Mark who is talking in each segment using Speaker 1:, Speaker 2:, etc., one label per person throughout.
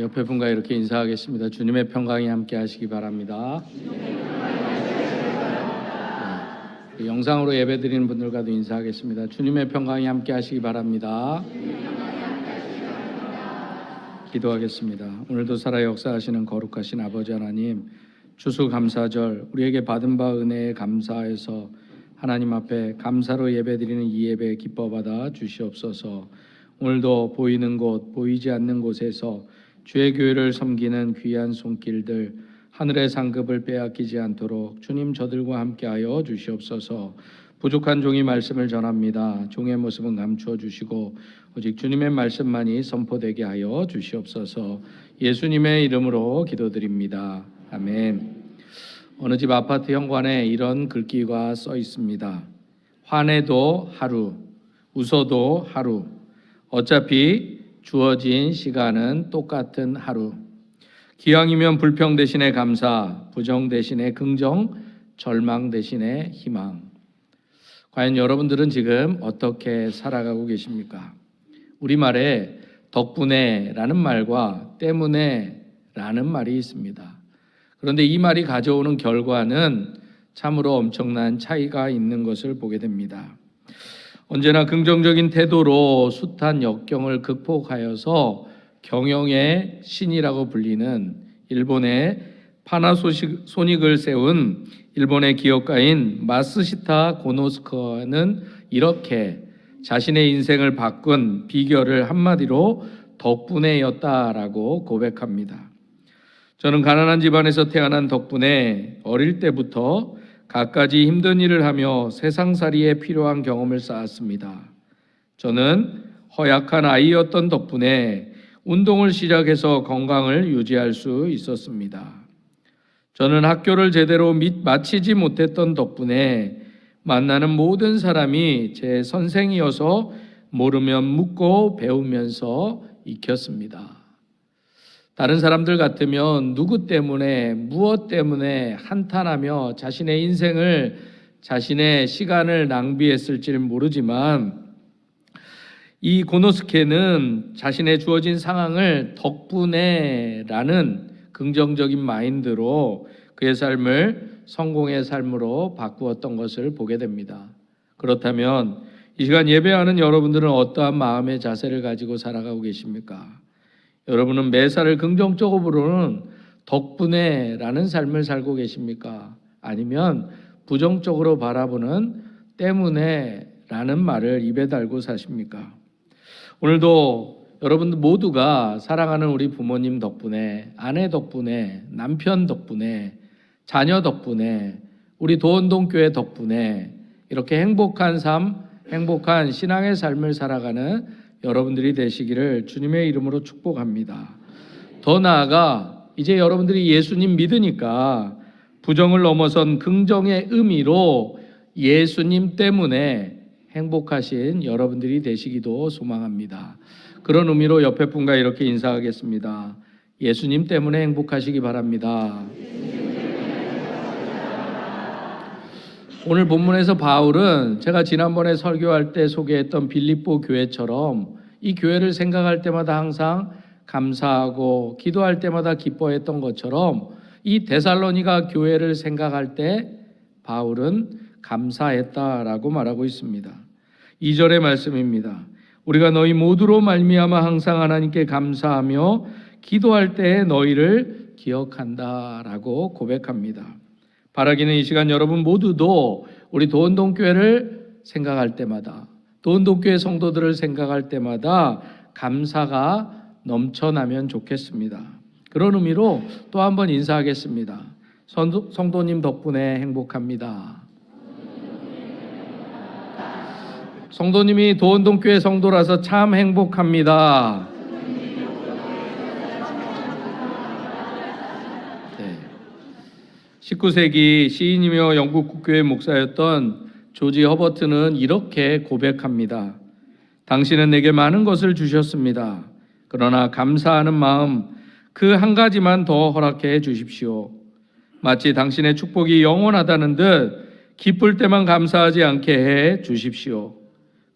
Speaker 1: 옆에 분과 이렇게 인사하겠습니다. 주님의 평강이 함께 하시기 바랍니다. 네, 영상으로 예배드리는 분들과도 인사하겠습니다. 주님의 평강이 함께 하시기 바랍니다. 기도하겠습니다. 오늘도 살아 역사하시는 거룩하신 아버지 하나님, 추수감사절 우리에게 받은 바 은혜에 감사해서 하나님 앞에 감사로 예배드리는 이 예배 기뻐받아 주시옵소서. 오늘도 보이는 곳 보이지 않는 곳에서 주의 교회를 섬기는 귀한 손길들, 하늘의 상급을 빼앗기지 않도록 주님 저들과 함께하여 주시옵소서. 부족한 종이 말씀을 전합니다. 종의 모습은 감추어 주시고 오직 주님의 말씀만이 선포되게 하여 주시옵소서. 예수님의 이름으로 기도드립니다. 아멘. 어느 집 아파트 현관에 이런 글귀가 써 있습니다. 화내도 하루, 웃어도 하루, 어차피 주어진 시간은 똑같은 하루. 기왕이면 불평 대신에 감사, 부정 대신에 긍정, 절망 대신에 희망. 과연 여러분들은 지금 어떻게 살아가고 계십니까? 우리말에 덕분에 라는 말과 때문에 라는 말이 있습니다. 그런데 이 말이 가져오는 결과는 참으로 엄청난 차이가 있는 것을 보게 됩니다. 언제나 긍정적인 태도로 숱한 역경을 극복하여서 경영의 신이라고 불리는 일본의 파나소닉을 세운 일본의 기업가인 마쓰시타 고노스코는 이렇게 자신의 인생을 바꾼 비결을 한마디로 덕분에였다라고 고백합니다. 저는 가난한 집안에서 태어난 덕분에 어릴 때부터 갖가지 힘든 일을 하며 세상살이에 필요한 경험을 쌓았습니다. 저는 허약한 아이였던 덕분에 운동을 시작해서 건강을 유지할 수 있었습니다. 저는 학교를 제대로 마치지 못했던 덕분에 만나는 모든 사람이 제 선생이어서 모르면 묻고 배우면서 익혔습니다. 다른 사람들 같으면 누구 때문에 무엇 때문에 한탄하며 자신의 인생을 자신의 시간을 낭비했을지는 모르지만 이 고노스케는 자신의 주어진 상황을 덕분에라는 긍정적인 마인드로 그의 삶을 성공의 삶으로 바꾸었던 것을 보게 됩니다. 그렇다면 이 시간 예배하는 여러분들은 어떠한 마음의 자세를 가지고 살아가고 계십니까? 여러분은 매사를 긍정적으로는 덕분에라는 삶을 살고 계십니까? 아니면 부정적으로 바라보는 때문에라는 말을 입에 달고 사십니까? 오늘도 여러분들 모두가 사랑하는 우리 부모님 덕분에, 아내 덕분에, 남편 덕분에, 자녀 덕분에, 우리 도원동교회 덕분에 이렇게 행복한 삶, 행복한 신앙의 삶을 살아가는 여러분들이 되시기를 주님의 이름으로 축복합니다. 더 나아가 이제 여러분들이 예수님 믿으니까 부정을 넘어선 긍정의 의미로 예수님 때문에 행복하신 여러분들이 되시기도 소망합니다. 그런 의미로 옆에 분과 이렇게 인사하겠습니다. 예수님 때문에 행복하시기 바랍니다. 오늘 본문에서 바울은 제가 지난번에 설교할 때 소개했던 빌립보 교회처럼 이 교회를 생각할 때마다 항상 감사하고 기도할 때마다 기뻐했던 것처럼 이 데살로니가 교회를 생각할 때 바울은 감사했다라고 말하고 있습니다. 2절의 말씀입니다. 우리가 너희 모두로 말미암아 항상 하나님께 감사하며 기도할 때에 너희를 기억한다라고 고백합니다. 바라기는 이 시간 여러분 모두도 우리 도원동교회를 생각할 때마다, 도원동교회 성도들을 생각할 때마다 감사가 넘쳐나면 좋겠습니다. 그런 의미로 또 한 번 인사하겠습니다. 성도님 덕분에 행복합니다. 성도님이 도원동교회 성도라서 참 행복합니다. 19세기 시인이며 영국 국교회 목사였던 조지 허버트는 이렇게 고백합니다. 당신은 내게 많은 것을 주셨습니다. 그러나 감사하는 마음 그 한 가지만 더 허락해 주십시오. 마치 당신의 축복이 영원하다는 듯 기쁠 때만 감사하지 않게 해 주십시오.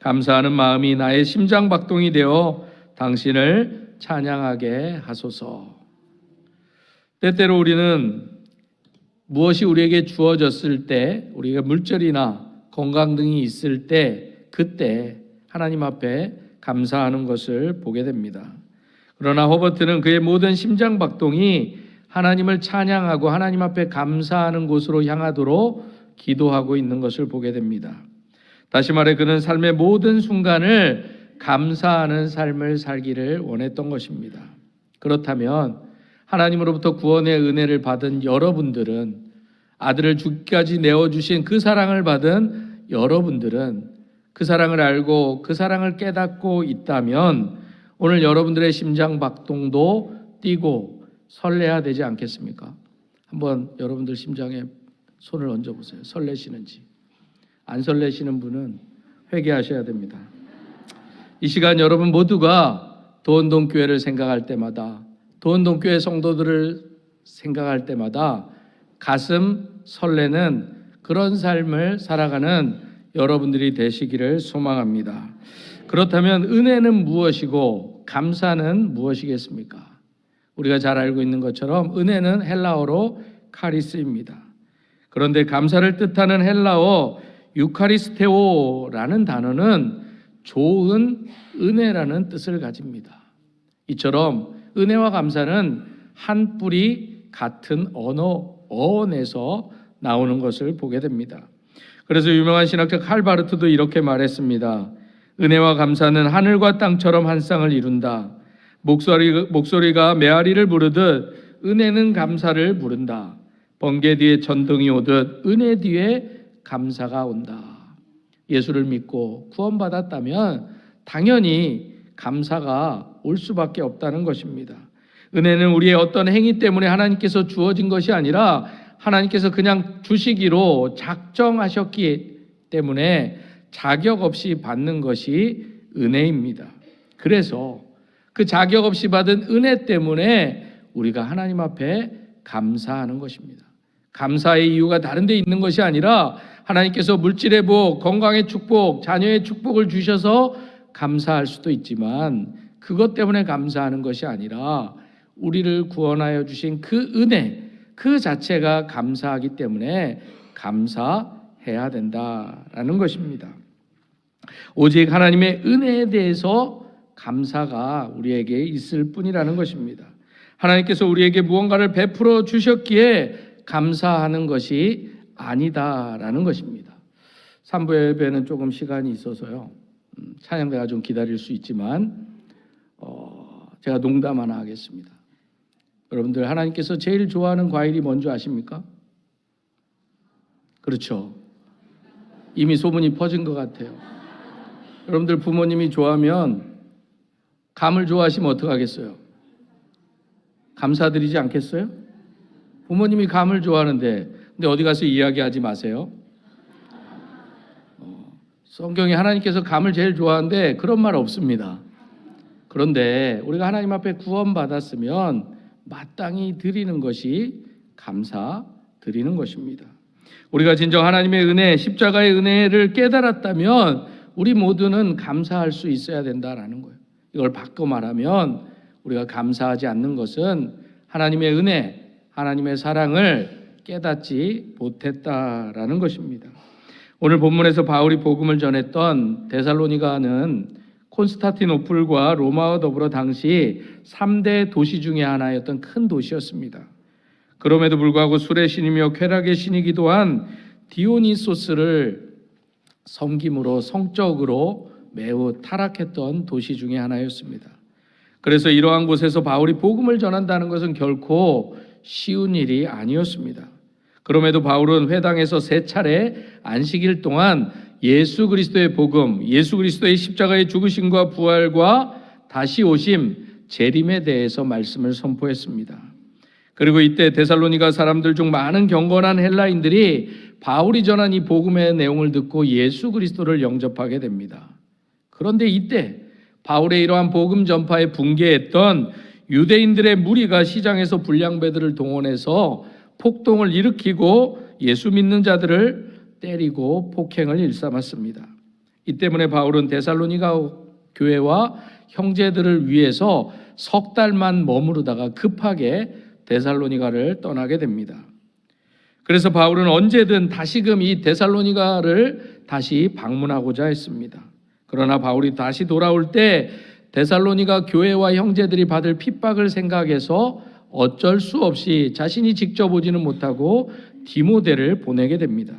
Speaker 1: 감사하는 마음이 나의 심장 박동이 되어 당신을 찬양하게 하소서. 때때로 우리는 무엇이 우리에게 주어졌을 때, 우리가 물질이나 건강 등이 있을 때, 그때 하나님 앞에 감사하는 것을 보게 됩니다. 그러나 허버트는 그의 모든 심장박동이 하나님을 찬양하고 하나님 앞에 감사하는 곳으로 향하도록 기도하고 있는 것을 보게 됩니다. 다시 말해 그는 삶의 모든 순간을 감사하는 삶을 살기를 원했던 것입니다. 그렇다면 하나님으로부터 구원의 은혜를 받은 여러분들은, 아들을 죽기까지 내어주신 그 사랑을 받은 여러분들은, 그 사랑을 알고 그 사랑을 깨닫고 있다면 오늘 여러분들의 심장박동도 뛰고 설레야 되지 않겠습니까? 한번 여러분들 심장에 손을 얹어보세요. 설레시는지. 안 설레시는 분은 회개하셔야 됩니다. 이 시간 여러분 모두가 도원동교회를 생각할 때마다, 도원동교회 성도들을 생각할 때마다 가슴 설레는 그런 삶을 살아가는 여러분들이 되시기를 소망합니다. 그렇다면 은혜는 무엇이고 감사는 무엇이겠습니까? 우리가 잘 알고 있는 것처럼 은혜는 헬라어로 카리스입니다. 그런데 감사를 뜻하는 헬라어 유카리스테오라는 단어는 좋은 은혜라는 뜻을 가집니다. 이처럼 은혜와 감사는 한 뿌리 같은 어원에서 나오는 것을 보게 됩니다. 그래서 유명한 신학자 칼 바르트도 이렇게 말했습니다. 은혜와 감사는 하늘과 땅처럼 한 쌍을 이룬다. 목소리가 메아리를 부르듯 은혜는 감사를 부른다. 번개 뒤에 전등이 오듯 은혜 뒤에 감사가 온다. 예수를 믿고 구원받았다면 당연히 감사가 올 수밖에 없다는 것입니다. 은혜는 우리의 어떤 행위 때문에 하나님께서 주어진 것이 아니라 하나님께서 그냥 주시기로 작정하셨기 때문에 자격 없이 받는 것이 은혜입니다. 그래서 그 자격 없이 받은 은혜 때문에 우리가 하나님 앞에 감사하는 것입니다. 감사의 이유가 다른 데 있는 것이 아니라 하나님께서 물질의 복, 건강의 축복, 자녀의 축복을 주셔서 감사할 수도 있지만 그것 때문에 감사하는 것이 아니라 우리를 구원하여 주신 그 은혜, 그 자체가 감사하기 때문에 감사해야 된다라는 것입니다. 오직 하나님의 은혜에 대해서 감사가 우리에게 있을 뿐이라는 것입니다. 하나님께서 우리에게 무언가를 베풀어 주셨기에 감사하는 것이 아니다라는 것입니다. 3부 예배는 조금 시간이 있어서요. 찬양대가 좀 기다릴 수 있지만 제가 농담 하나 하겠습니다. 여러분들 하나님께서 제일 좋아하는 과일이 뭔지 아십니까? 그렇죠. 이미 소문이 퍼진 것 같아요. 여러분들 부모님이 좋아하면 감을 좋아하시면 어떡하겠어요? 감사드리지 않겠어요? 부모님이 감을 좋아하는데 근데 어디 가서 이야기하지 마세요. 성경에 하나님께서 감을 제일 좋아하는데 그런 말 없습니다. 그런데 우리가 하나님 앞에 구원받았으면 마땅히 드리는 것이 감사 드리는 것입니다. 우리가 진정 하나님의 은혜, 십자가의 은혜를 깨달았다면 우리 모두는 감사할 수 있어야 된다라는 거예요. 이걸 바꿔 말하면 우리가 감사하지 않는 것은 하나님의 은혜, 하나님의 사랑을 깨닫지 못했다라는 것입니다. 오늘 본문에서 바울이 복음을 전했던 데살로니가는 콘스탄티노플과 로마와 더불어 당시 3대 도시 중에 하나였던 큰 도시였습니다. 그럼에도 불구하고 술의 신이며 쾌락의 신이기도 한 디오니소스를 섬김으로 성적으로 매우 타락했던 도시 중에 하나였습니다. 그래서 이러한 곳에서 바울이 복음을 전한다는 것은 결코 쉬운 일이 아니었습니다. 그럼에도 바울은 회당에서 3차례 안식일 동안 예수 그리스도의 복음, 예수 그리스도의 십자가의 죽으심과 부활과 다시 오심, 재림에 대해서 말씀을 선포했습니다. 그리고 이때 데살로니가 사람들 중 많은 경건한 헬라인들이 바울이 전한 이 복음의 내용을 듣고 예수 그리스도를 영접하게 됩니다. 그런데 이때 바울의 이러한 복음 전파에 붕괴했던 유대인들의 무리가 시장에서 불량배들을 동원해서 폭동을 일으키고 예수 믿는 자들을 때리고 폭행을 일삼았습니다. 이 때문에 바울은 데살로니가 교회와 형제들을 위해서 석 달만 머무르다가 급하게 데살로니가를 떠나게 됩니다. 그래서 바울은 언제든 다시금 이 데살로니가를 다시 방문하고자 했습니다. 그러나 바울이 다시 돌아올 때 데살로니가 교회와 형제들이 받을 핍박을 생각해서 어쩔 수 없이 자신이 직접 오지는 못하고 디모데를 보내게 됩니다.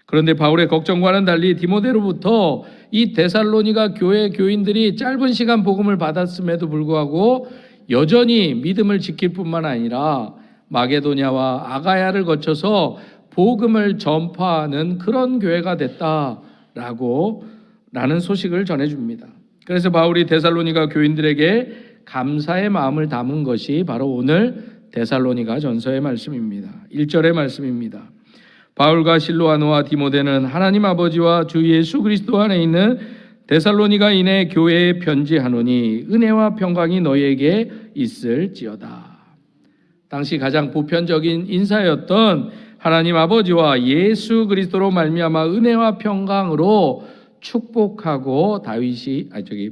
Speaker 1: 그런데 바울의 걱정과는 달리 디모데로부터 이 데살로니가 교회 교인들이 짧은 시간 복음을 받았음에도 불구하고 여전히 믿음을 지킬 뿐만 아니라 마게도냐와 아가야를 거쳐서 복음을 전파하는 그런 교회가 됐다라는 소식을 전해줍니다. 그래서 바울이 데살로니가 교인들에게 감사의 마음을 담은 것이 바로 오늘 데살로니가 전서의 말씀입니다. 1절의 말씀입니다. 바울과 실로아노와 디모데는 하나님 아버지와 주 예수 그리스도 안에 있는 데살로니가인의 교회에 편지하노니 은혜와 평강이 너희에게 있을지어다. 당시 가장 보편적인 인사였던 하나님 아버지와 예수 그리스도로 말미암아 은혜와 평강으로 축복하고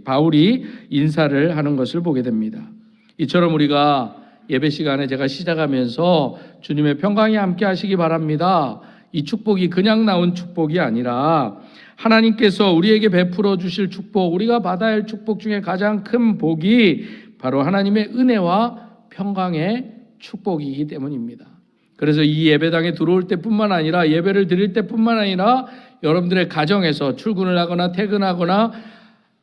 Speaker 1: 바울이 인사를 하는 것을 보게 됩니다. 이처럼 우리가 예배 시간에 제가 시작하면서 주님의 평강이 함께 하시기 바랍니다. 이 축복이 그냥 나온 축복이 아니라 하나님께서 우리에게 베풀어 주실 축복, 우리가 받아야 할 축복 중에 가장 큰 복이 바로 하나님의 은혜와 평강의 축복이기 때문입니다. 그래서 이 예배당에 들어올 때뿐만 아니라 예배를 드릴 때뿐만 아니라 여러분들의 가정에서 출근을 하거나 퇴근하거나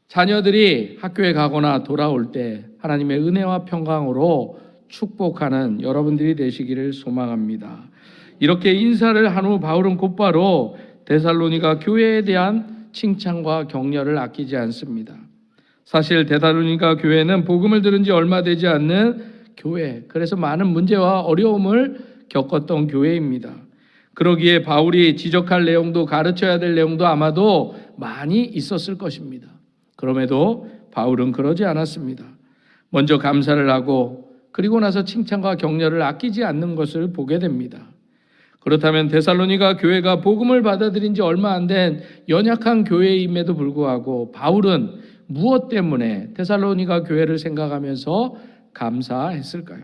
Speaker 1: 자녀들이 학교에 가거나 돌아올 때 하나님의 은혜와 평강으로 축복하는 여러분들이 되시기를 소망합니다. 이렇게 인사를 한 후 바울은 곧바로 데살로니가 교회에 대한 칭찬과 격려를 아끼지 않습니다. 사실 데살로니가 교회는 복음을 들은 지 얼마 되지 않는 교회, 그래서 많은 문제와 어려움을 겪었던 교회입니다. 그러기에 바울이 지적할 내용도 가르쳐야 될 내용도 아마도 많이 있었을 것입니다. 그럼에도 바울은 그러지 않았습니다. 먼저 감사를 하고 그리고 나서 칭찬과 격려를 아끼지 않는 것을 보게 됩니다. 그렇다면 데살로니가 교회가 복음을 받아들인 지 얼마 안 된 연약한 교회임에도 불구하고 바울은 무엇 때문에 데살로니가 교회를 생각하면서 감사했을까요?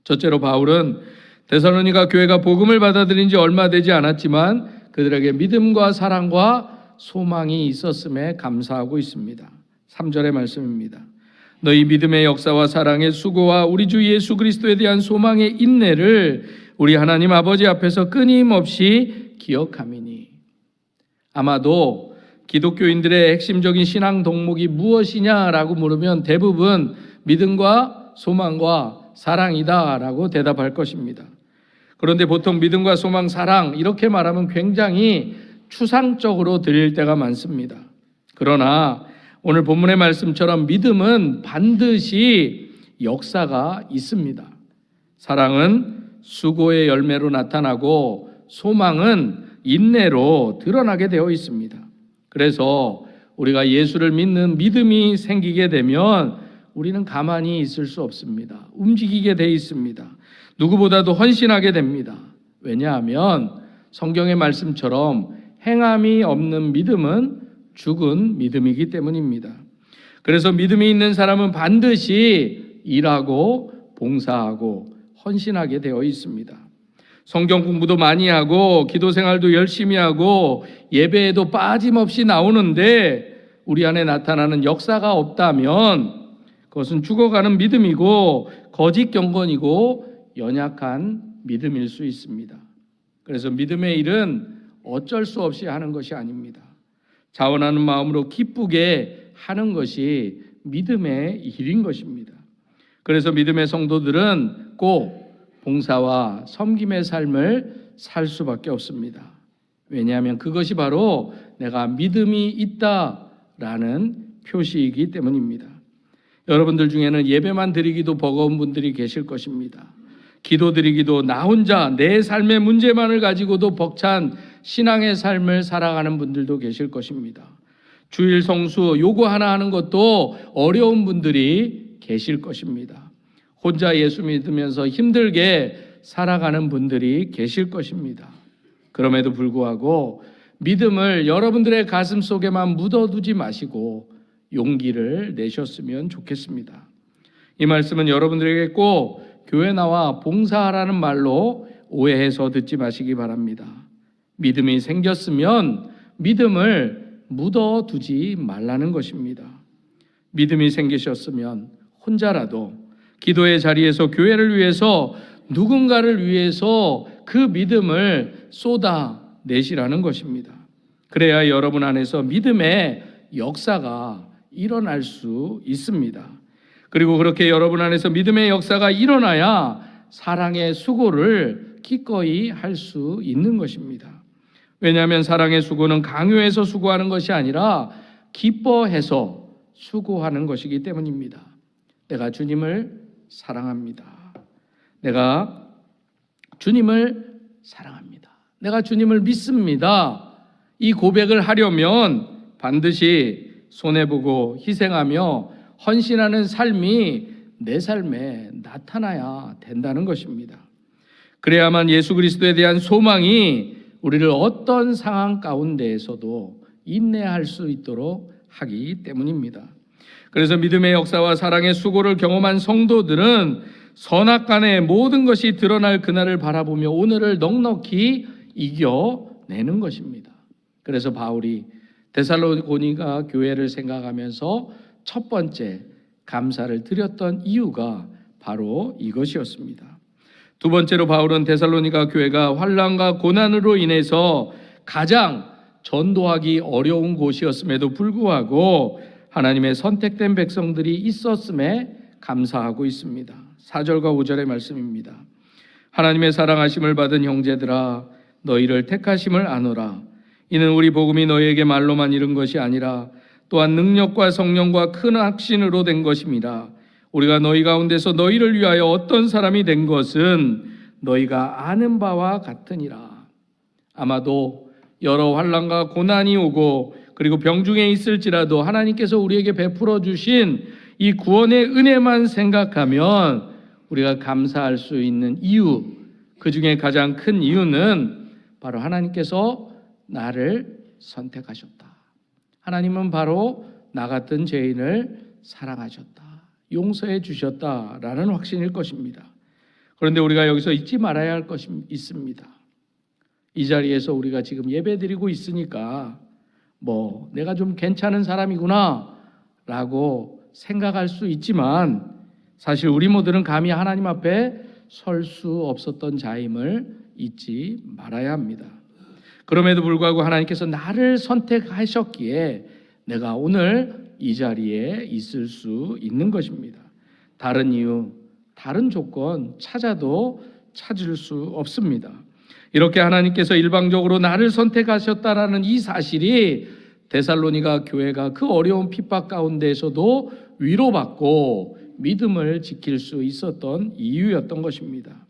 Speaker 1: 첫째로 바울은 데살로니가 교회가 복음을 받아들인 지 얼마 되지 않았지만 그들에게 믿음과 사랑과 소망이 있었음에 감사하고 있습니다. 3절의 말씀입니다. 너희 믿음의 역사와 사랑의 수고와 우리 주 예수 그리스도에 대한 소망의 인내를 우리 하나님 아버지 앞에서 끊임없이 기억함이니. 아마도 기독교인들의 핵심적인 신앙 덕목이 무엇이냐라고 물으면 대부분 믿음과 소망과 사랑이다라고 대답할 것입니다. 그런데 보통 믿음과 소망, 사랑 이렇게 말하면 굉장히 추상적으로 들릴 때가 많습니다. 그러나 오늘 본문의 말씀처럼 믿음은 반드시 역사가 있습니다. 사랑은 수고의 열매로 나타나고 소망은 인내로 드러나게 되어 있습니다. 그래서 우리가 예수를 믿는 믿음이 생기게 되면 우리는 가만히 있을 수 없습니다. 움직이게 되어 있습니다. 누구보다도 헌신하게 됩니다. 왜냐하면 성경의 말씀처럼 행함이 없는 믿음은 죽은 믿음이기 때문입니다. 그래서 믿음이 있는 사람은 반드시 일하고 봉사하고 헌신하게 되어 있습니다. 성경 공부도 많이 하고 기도 생활도 열심히 하고 예배에도 빠짐없이 나오는데 우리 안에 나타나는 역사가 없다면 그것은 죽어가는 믿음이고 거짓 경건이고 연약한 믿음일 수 있습니다. 그래서 믿음의 일은 어쩔 수 없이 하는 것이 아닙니다. 자원하는 마음으로 기쁘게 하는 것이 믿음의 일인 것입니다. 그래서 믿음의 성도들은 꼭 봉사와 섬김의 삶을 살 수밖에 없습니다. 왜냐하면 그것이 바로 내가 믿음이 있다라는 표시이기 때문입니다. 여러분들 중에는 예배만 드리기도 버거운 분들이 계실 것입니다. 기도 드리기도 나 혼자 내 삶의 문제만을 가지고도 벅찬 신앙의 삶을 살아가는 분들도 계실 것입니다. 주일 성수 요거 하나 하는 것도 어려운 분들이 계실 것입니다. 혼자 예수 믿으면서 힘들게 살아가는 분들이 계실 것입니다. 그럼에도 불구하고 믿음을 여러분들의 가슴 속에만 묻어두지 마시고 용기를 내셨으면 좋겠습니다. 이 말씀은 여러분들에게 꼭 교회 나와 봉사하라는 말로 오해해서 듣지 마시기 바랍니다. 믿음이 생겼으면 믿음을 묻어두지 말라는 것입니다. 믿음이 생기셨으면 혼자라도 기도의 자리에서 교회를 위해서 누군가를 위해서 그 믿음을 쏟아내시라는 것입니다. 그래야 여러분 안에서 믿음의 역사가 일어날 수 있습니다. 그리고 그렇게 여러분 안에서 믿음의 역사가 일어나야 사랑의 수고를 기꺼이 할 수 있는 것입니다. 왜냐하면 사랑의 수고는 강요해서 수고하는 것이 아니라 기뻐해서 수고하는 것이기 때문입니다. 내가 주님을 사랑합니다. 내가 주님을 사랑합니다. 내가 주님을 믿습니다. 이 고백을 하려면 반드시 손해보고 희생하며 헌신하는 삶이 내 삶에 나타나야 된다는 것입니다. 그래야만 예수 그리스도에 대한 소망이 우리를 어떤 상황 가운데에서도 인내할 수 있도록 하기 때문입니다. 그래서 믿음의 역사와 사랑의 수고를 경험한 성도들은 선악간의 모든 것이 드러날 그날을 바라보며 오늘을 넉넉히 이겨내는 것입니다. 그래서 바울이 데살로니가 교회를 생각하면서 첫 번째 감사를 드렸던 이유가 바로 이것이었습니다. 두 번째로 바울은 데살로니가 교회가 환난과 고난으로 인해서 가장 전도하기 어려운 곳이었음에도 불구하고 하나님의 선택된 백성들이 있었음에 감사하고 있습니다. 4절과 5절의 말씀입니다. 하나님의 사랑하심을 받은 형제들아 너희를 택하심을 아노라. 이는 우리 복음이 너희에게 말로만 이른 것이 아니라 또한 능력과 성령과 큰 확신으로 된 것임이라. 우리가 너희 가운데서 너희를 위하여 어떤 사람이 된 것은 너희가 아는 바와 같으니라. 아마도 여러 환난과 고난이 오고 그리고 병중에 있을지라도 하나님께서 우리에게 베풀어 주신 이 구원의 은혜만 생각하면 우리가 감사할 수 있는 이유, 그 중에 가장 큰 이유는 바로 하나님께서 나를 선택하셨다. 하나님은 바로 나 같은 죄인을 사랑하셨다. 용서해 주셨다라는 확신일 것입니다. 그런데 우리가 여기서 잊지 말아야 할 것이 있습니다. 이 자리에서 우리가 지금 예배드리고 있으니까 내가 좀 괜찮은 사람이구나 라고 생각할 수 있지만 사실 우리 모두는 감히 하나님 앞에 설 수 없었던 자임을 잊지 말아야 합니다. 그럼에도 불구하고 하나님께서 나를 선택하셨기에 내가 오늘 이 자리에 있을 수 있는 것입니다. 다른 이유, 다른 조건 찾아도 찾을 수 없습니다. 이렇게 하나님께서 일방적으로 나를 선택하셨다라는 이 사실이 데살로니가 교회가 그 어려운 핍박 가운데에서도 위로받고 믿음을 지킬 수 있었던 이유였던 것입니다.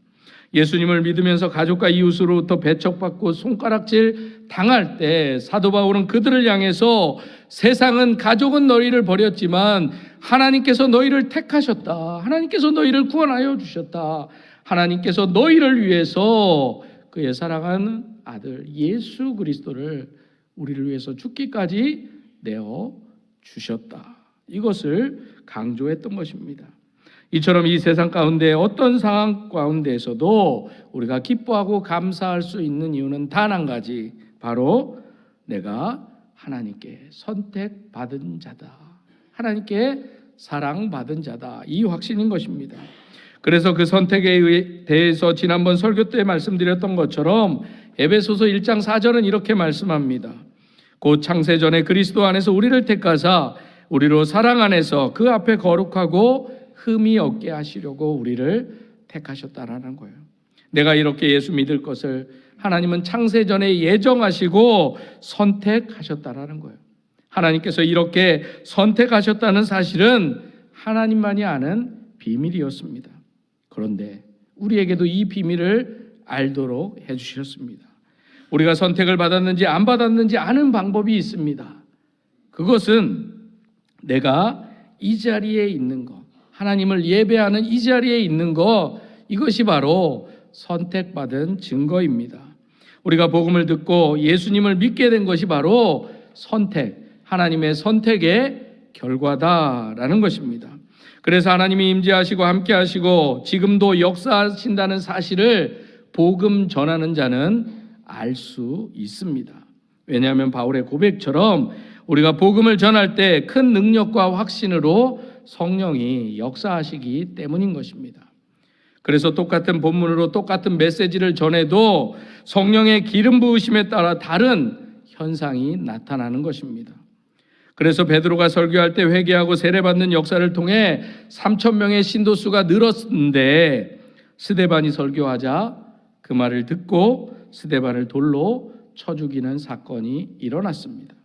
Speaker 1: 예수님을 믿으면서 가족과 이웃으로부터 배척받고 손가락질 당할 때 사도 바울은 그들을 향해서 세상은 가족은 너희를 버렸지만 하나님께서 너희를 택하셨다. 하나님께서 너희를 구원하여 주셨다. 하나님께서 너희를 위해서 그의 사랑하는 아들 예수 그리스도를 우리를 위해서 죽기까지 내어 주셨다. 이것을 강조했던 것입니다. 이처럼 이 세상 가운데 어떤 상황 가운데에서도 우리가 기뻐하고 감사할 수 있는 이유는 단 한 가지, 바로 내가 하나님께 선택받은 자다. 하나님께 사랑받은 자다. 이 확신인 것입니다. 그래서 그 선택에 대해서 지난번 설교 때 말씀드렸던 것처럼 에베소서 1장 4절은 이렇게 말씀합니다. 곧 창세전에 그리스도 안에서 우리를 택하사 우리로 사랑 안에서 그 앞에 거룩하고 흠이 없게 하시려고 우리를 택하셨다라는 거예요. 내가 이렇게 예수 믿을 것을 하나님은 창세전에 예정하시고 선택하셨다라는 거예요. 하나님께서 이렇게 선택하셨다는 사실은 하나님만이 아는 비밀이었습니다. 그런데 우리에게도 이 비밀을 알도록 해주셨습니다. 우리가 선택을 받았는지 안 받았는지 아는 방법이 있습니다. 그것은 내가 이 자리에 있는 것, 하나님을 예배하는 이 자리에 있는 것, 이것이 바로 선택받은 증거입니다. 우리가 복음을 듣고 예수님을 믿게 된 것이 바로 선택, 하나님의 선택의 결과다라는 것입니다. 그래서 하나님이 임재하시고 함께 하시고 지금도 역사하신다는 사실을 복음 전하는 자는 알 수 있습니다. 왜냐하면 바울의 고백처럼 우리가 복음을 전할 때 큰 능력과 확신으로 성령이 역사하시기 때문인 것입니다. 그래서 똑같은 본문으로 똑같은 메시지를 전해도 성령의 기름 부으심에 따라 다른 현상이 나타나는 것입니다. 그래서 베드로가 설교할 때 회개하고 세례받는 역사를 통해 3,000명의 신도수가 늘었는데 스데반이 설교하자 그 말을 듣고 스데반을 돌로 쳐 죽이는 사건이 일어났습니다.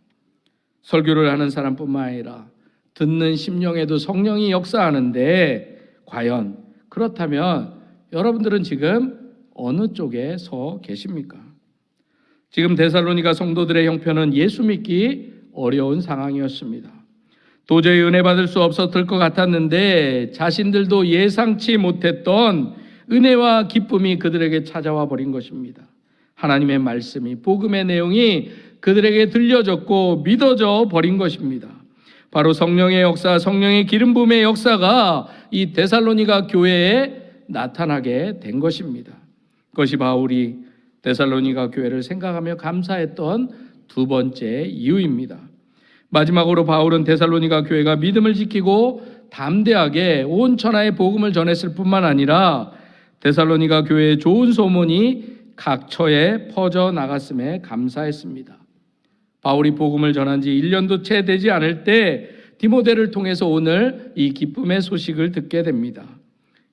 Speaker 1: 설교를 하는 사람뿐만 아니라 듣는 심령에도 성령이 역사하는데 과연 그렇다면 여러분들은 지금 어느 쪽에 서 계십니까? 지금 데살로니가 성도들의 형편은 예수 믿기 어려운 상황이었습니다. 도저히 은혜 받을 수 없었을 것 같았는데 자신들도 예상치 못했던 은혜와 기쁨이 그들에게 찾아와 버린 것입니다. 하나님의 말씀이, 복음의 내용이 그들에게 들려졌고 믿어져 버린 것입니다. 바로 성령의 역사, 성령의 기름 부음의 역사가 이 데살로니가 교회에 나타나게 된 것입니다. 그것이 바울이 데살로니가 교회를 생각하며 감사했던 두 번째 이유입니다. 마지막으로 바울은 데살로니가 교회가 믿음을 지키고 담대하게 온 천하에 복음을 전했을 뿐만 아니라 데살로니가 교회의 좋은 소문이 각 처에 퍼져 나갔음에 감사했습니다. 바울이 복음을 전한 지 1년도 채 되지 않을 때 디모데를 통해서 오늘 이 기쁨의 소식을 듣게 됩니다.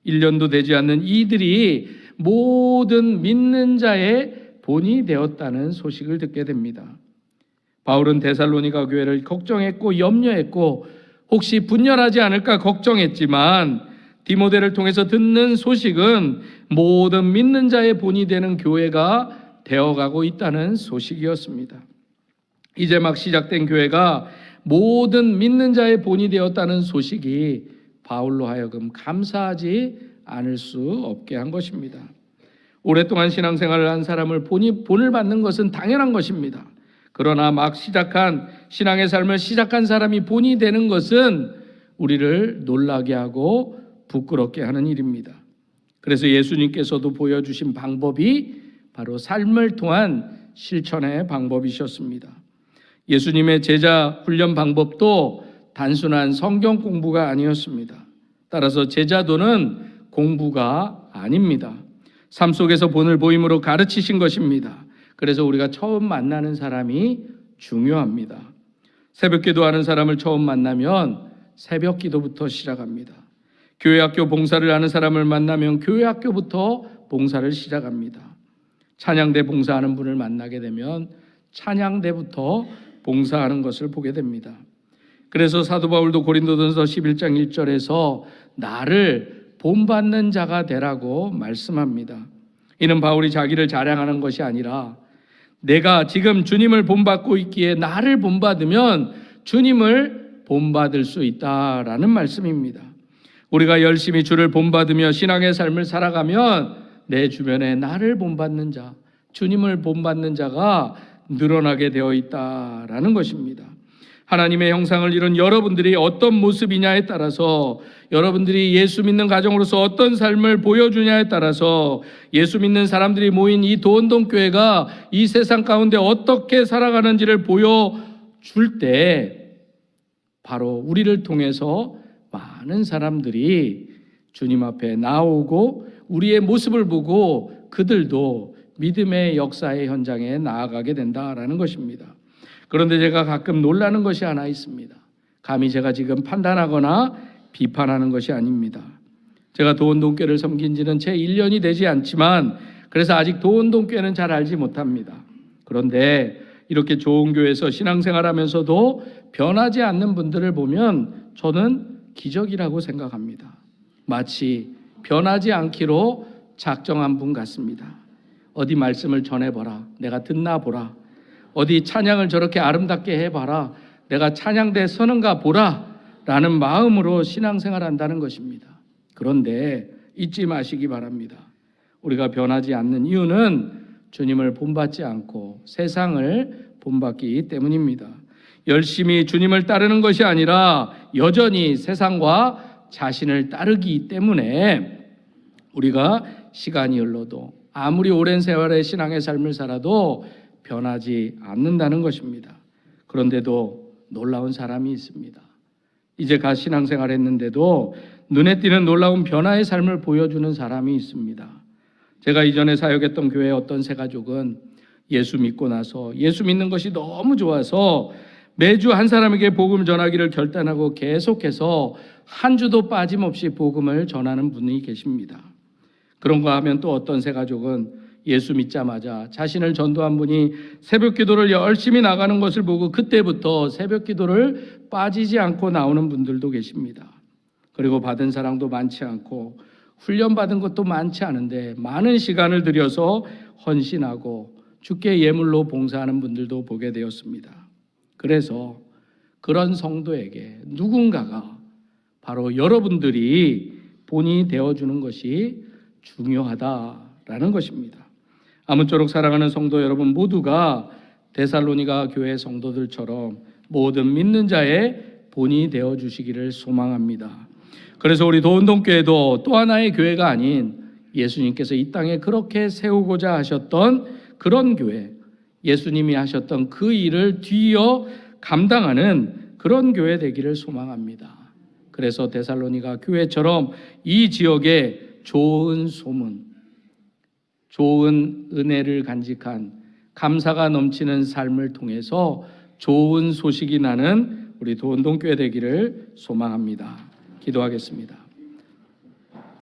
Speaker 1: 1년도 되지 않는 이들이 모든 믿는 자의 본이 되었다는 소식을 듣게 됩니다. 바울은 데살로니가 교회를 걱정했고 염려했고 혹시 분열하지 않을까 걱정했지만 디모데를 통해서 듣는 소식은 모든 믿는 자의 본이 되는 교회가 되어가고 있다는 소식이었습니다. 이제 막 시작된 교회가 모든 믿는 자의 본이 되었다는 소식이 바울로 하여금 감사하지 않을 수 없게 한 것입니다. 오랫동안 신앙생활을 한 사람을 본을 받는 것은 당연한 것입니다. 그러나 막 시작한 신앙의 삶을 시작한 사람이 본이 되는 것은 우리를 놀라게 하고 부끄럽게 하는 일입니다. 그래서 예수님께서도 보여주신 방법이 바로 삶을 통한 실천의 방법이셨습니다. 예수님의 제자 훈련 방법도 단순한 성경 공부가 아니었습니다. 따라서 제자도는 공부가 아닙니다. 삶 속에서 본을 보임으로 가르치신 것입니다. 그래서 우리가 처음 만나는 사람이 중요합니다. 새벽 기도하는 사람을 처음 만나면 새벽 기도부터 시작합니다. 교회학교 봉사를 하는 사람을 만나면 교회학교부터 봉사를 시작합니다. 찬양대 봉사하는 분을 만나게 되면 찬양대부터 봉사하는 것을 보게 됩니다. 그래서 사도 바울도 고린도전서 11장 1절에서 나를 본받는 자가 되라고 말씀합니다. 이는 바울이 자기를 자랑하는 것이 아니라 내가 지금 주님을 본받고 있기에 나를 본받으면 주님을 본받을 수 있다라는 말씀입니다. 우리가 열심히 주를 본받으며 신앙의 삶을 살아가면 내 주변에 나를 본받는 자, 주님을 본받는 자가 늘어나게 되어 있다라는 것입니다. 하나님의 형상을 이룬 여러분들이 어떤 모습이냐에 따라서, 여러분들이 예수 믿는 가정으로서 어떤 삶을 보여주냐에 따라서 예수 믿는 사람들이 모인 이 도원동교회가 이 세상 가운데 어떻게 살아가는지를 보여줄 때 바로 우리를 통해서 많은 사람들이 주님 앞에 나오고 우리의 모습을 보고 그들도 믿음의 역사의 현장에 나아가게 된다라는 것입니다. 그런데 제가 가끔 놀라는 것이 하나 있습니다. 감히 제가 지금 판단하거나 비판하는 것이 아닙니다. 제가 도원동교회를 섬긴 지는 채 1년이 되지 않지만 그래서 아직 도원동교회는 잘 알지 못합니다. 그런데 이렇게 좋은 교회에서 신앙생활하면서도 변하지 않는 분들을 보면 저는 기적이라고 생각합니다. 마치 변하지 않기로 작정한 분 같습니다. 어디 말씀을 전해보라, 내가 듣나 보라. 어디 찬양을 저렇게 아름답게 해봐라, 내가 찬양대 서는가 보라 라는 마음으로 신앙생활한다는 것입니다. 그런데 잊지 마시기 바랍니다. 우리가 변하지 않는 이유는 주님을 본받지 않고 세상을 본받기 때문입니다. 열심히 주님을 따르는 것이 아니라 여전히 세상과 자신을 따르기 때문에 우리가 시간이 흘러도 아무리 오랜 세월의 신앙의 삶을 살아도 변하지 않는다는 것입니다. 그런데도 놀라운 사람이 있습니다. 이제 갓 신앙생활 했는데도 눈에 띄는 놀라운 변화의 삶을 보여주는 사람이 있습니다. 제가 이전에 사역했던 교회의 어떤 세 가족은 예수 믿고 나서 예수 믿는 것이 너무 좋아서 매주 한 사람에게 복음 전하기를 결단하고 계속해서 한 주도 빠짐없이 복음을 전하는 분이 계십니다. 그런가 하면 또 어떤 세 가족은 예수 믿자마자 자신을 전도한 분이 새벽 기도를 열심히 나가는 것을 보고 그때부터 새벽 기도를 빠지지 않고 나오는 분들도 계십니다. 그리고 받은 사랑도 많지 않고 훈련받은 것도 많지 않은데 많은 시간을 들여서 헌신하고 주께 예물로 봉사하는 분들도 보게 되었습니다. 그래서 그런 성도에게 누군가가 바로 여러분들이 본이 되어주는 것이 중요하다라는 것입니다. 아무쪼록 사랑하는 성도 여러분 모두가 데살로니가 교회 성도들처럼 모든 믿는 자의 본이 되어주시기를 소망합니다. 그래서 우리 도운동교회도 또 하나의 교회가 아닌 예수님께서 이 땅에 그렇게 세우고자 하셨던 그런 교회, 예수님이 하셨던 그 일을 뒤이어 감당하는 그런 교회 되기를 소망합니다. 그래서 데살로니가 교회처럼 이 지역에 좋은 소문, 좋은 은혜를 간직한 감사가 넘치는 삶을 통해서 좋은 소식이 나는 우리 도운동교회 되기를 소망합니다. 기도하겠습니다.